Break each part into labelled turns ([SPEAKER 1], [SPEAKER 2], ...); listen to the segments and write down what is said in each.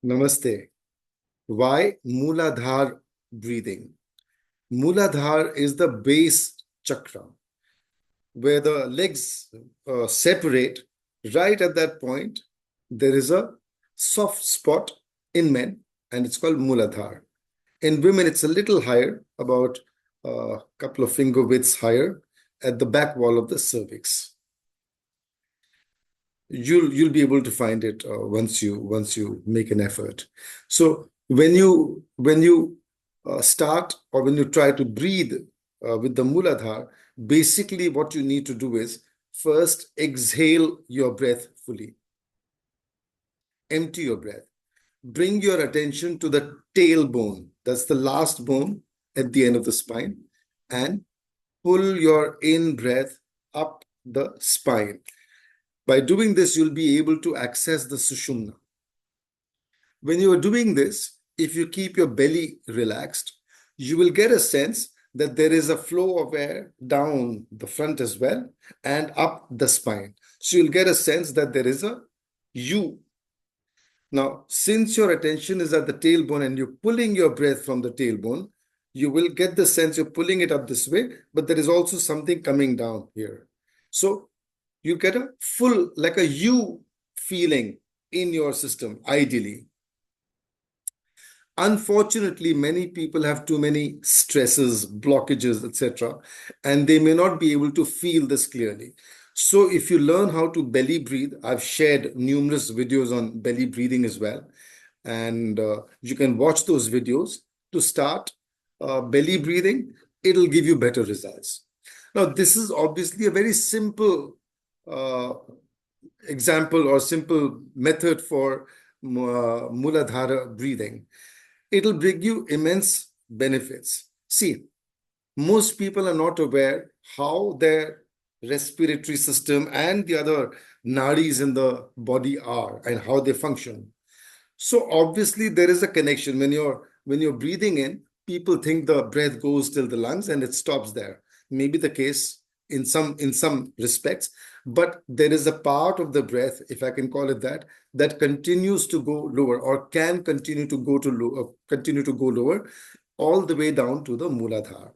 [SPEAKER 1] Namaste. Why Muladhara breathing? Muladhara is the base chakra where the legs separate. Right at that point, there is a soft spot in men, and it's called Muladhara. In women, it's a little higher, about a couple of finger widths higher at the back wall of the cervix. You'll be able to find it once you make an effort. So when you start, or when you try to breathe with the Muladhara, basically what you need to do is first exhale your breath fully. Empty your breath. Bring your attention to the tailbone. That's the last bone at the end of the spine, and pull your in breath up the spine. By doing this, you'll be able to access the sushumna. When you are doing this, if you keep your belly relaxed, you will get a sense that there is a flow of air down the front as well and up the spine. So you'll get a sense that there is a U. Now, since your attention is at the tailbone and you're pulling your breath from the tailbone, you will get the sense you're pulling it up this way, but there is also something coming down here. So you get a full, like a U feeling in your system, ideally. Unfortunately, many people have too many stresses, blockages, etc., and they may not be able to feel this clearly. So if you learn how to belly breathe, I've shared numerous videos on belly breathing as well, and you can watch those videos to start belly breathing. It'll give you better results. Now, this is obviously a very simple example or simple method for Muladhara breathing. It'll bring you immense benefits. See, most people are not aware how their respiratory system and the other nadis in the body are and how they function. So obviously there is a connection. When you're breathing in, people think the breath goes till the lungs and it stops there. Maybe the case in some respects, but there is a part of the breath, if I can call it that, that continues to go lower, or can continue to go lower, all the way down to the Muladhara.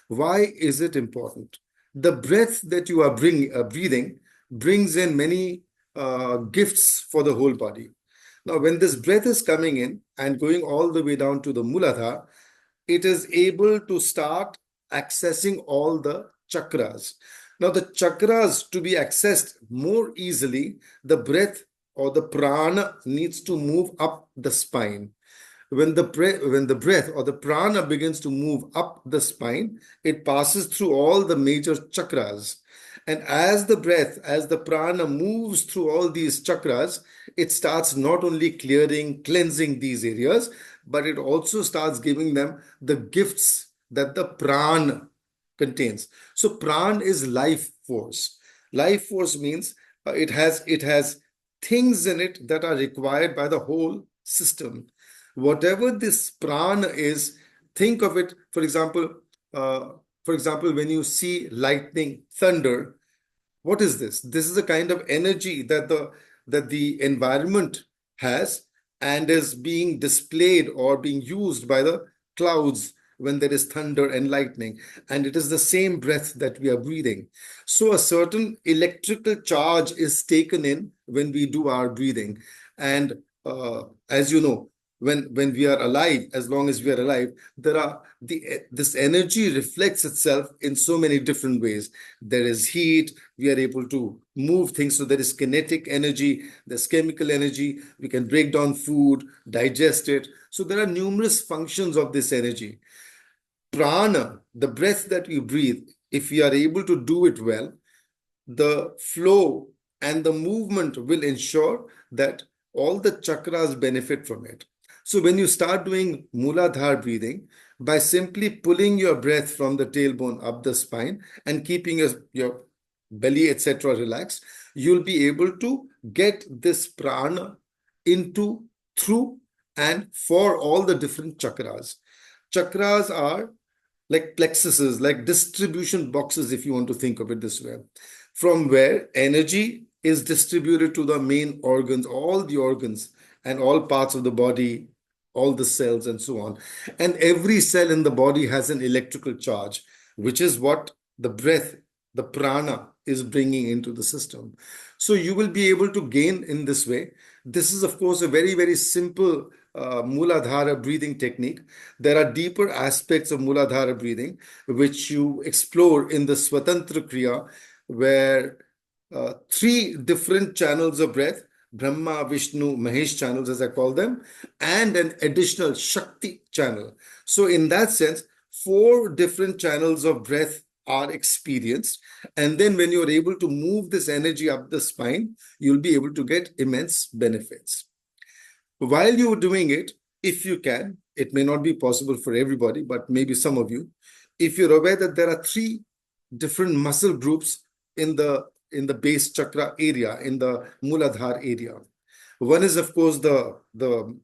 [SPEAKER 1] Why is it important? The breath that you are breathing brings in many gifts for the whole body. Now, when this breath is coming in and going all the way down to the Muladhara, it is able to start accessing all the chakras. Now, the chakras, to be accessed more easily, the breath or the prana needs to move up the spine. When the breath or the prana begins to move up the spine, it passes through all the major chakras. And as the prana moves through all these chakras, it starts not only cleansing these areas, but it also starts giving them the gifts that the prana contains. So pran is life force. Life force means it has things in it that are required by the whole system. Whatever this prana is, think of it, for example, when you see lightning, thunder, what is this? This is a kind of energy that the environment has and is being displayed or being used by the clouds when there is thunder and lightning, and it is the same breath that we are breathing. So a certain electrical charge is taken in when we do our breathing. And as you know, when we are alive, as long as we are alive, this energy reflects itself in so many different ways. There is heat, we are able to move things, so there is kinetic energy, there's chemical energy, we can break down food, digest it. So there are numerous functions of this energy. Prana, the breath that we breathe, if we are able to do it well, the flow and the movement will ensure that all the chakras benefit from it. So when you start doing Muladhara breathing, by simply pulling your breath from the tailbone up the spine and keeping your belly, etc., relaxed, you'll be able to get this prana through and for all the different chakras. Chakras are like plexuses, like distribution boxes, if you want to think of it this way, from where energy is distributed to the main organs, all the organs and all parts of the body, all the cells and so on. And every cell in the body has an electrical charge, which is what the breath, the prana, is bringing into the system. So you will be able to gain in this way. This is, of course, a very, very simple Muladhara breathing technique. There are deeper aspects of Muladhara breathing, which you explore in the Swatantra Kriya, where three different channels of breath, Brahma, Vishnu, Mahesh channels, as I call them, and an additional Shakti channel. So, in that sense, four different channels of breath are experienced. And then, when you're able to move this energy up the spine, you'll be able to get immense benefits. While you're doing it, if you can, it may not be possible for everybody, but maybe some of you, if you're aware that there are three different muscle groups in the base chakra area, in the Muladhara area. One is, of course, the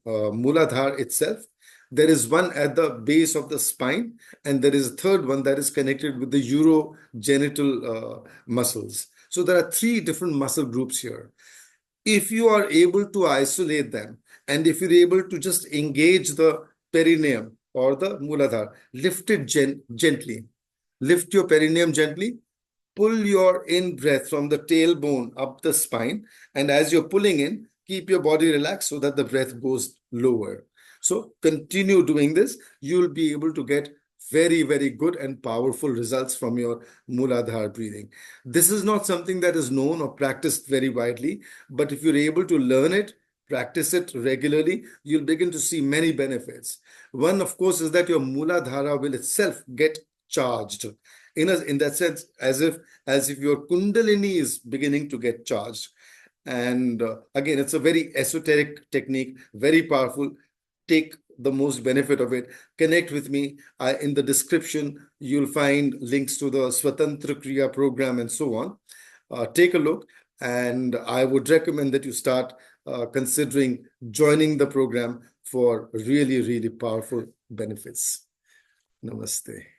[SPEAKER 1] Muladhara itself. There is one at the base of the spine, and there is a third one that is connected with the urogenital muscles. So there are three different muscle groups here. If you are able to isolate them, and if you're able to just engage the perineum or the Muladhara, lift it gently. Lift your perineum gently, pull your in breath from the tailbone up the spine, and as you're pulling in, keep your body relaxed so that the breath goes lower. So continue doing this. You'll be able to get very, very good and powerful results from your Muladhara breathing. This is not something that is known or practiced very widely, but if you're able to learn it, practice it regularly, you'll begin to see many benefits. One, of course, is that your Muladhara will itself get charged. In that sense, as if your kundalini is beginning to get charged. And again, it's a very esoteric technique, very powerful. Take the most benefit of it. Connect with me. In the description, you'll find links to the Swatantra Kriya program and so on. Take a look, and I would recommend that you start considering joining the program for really, really powerful benefits. Namaste.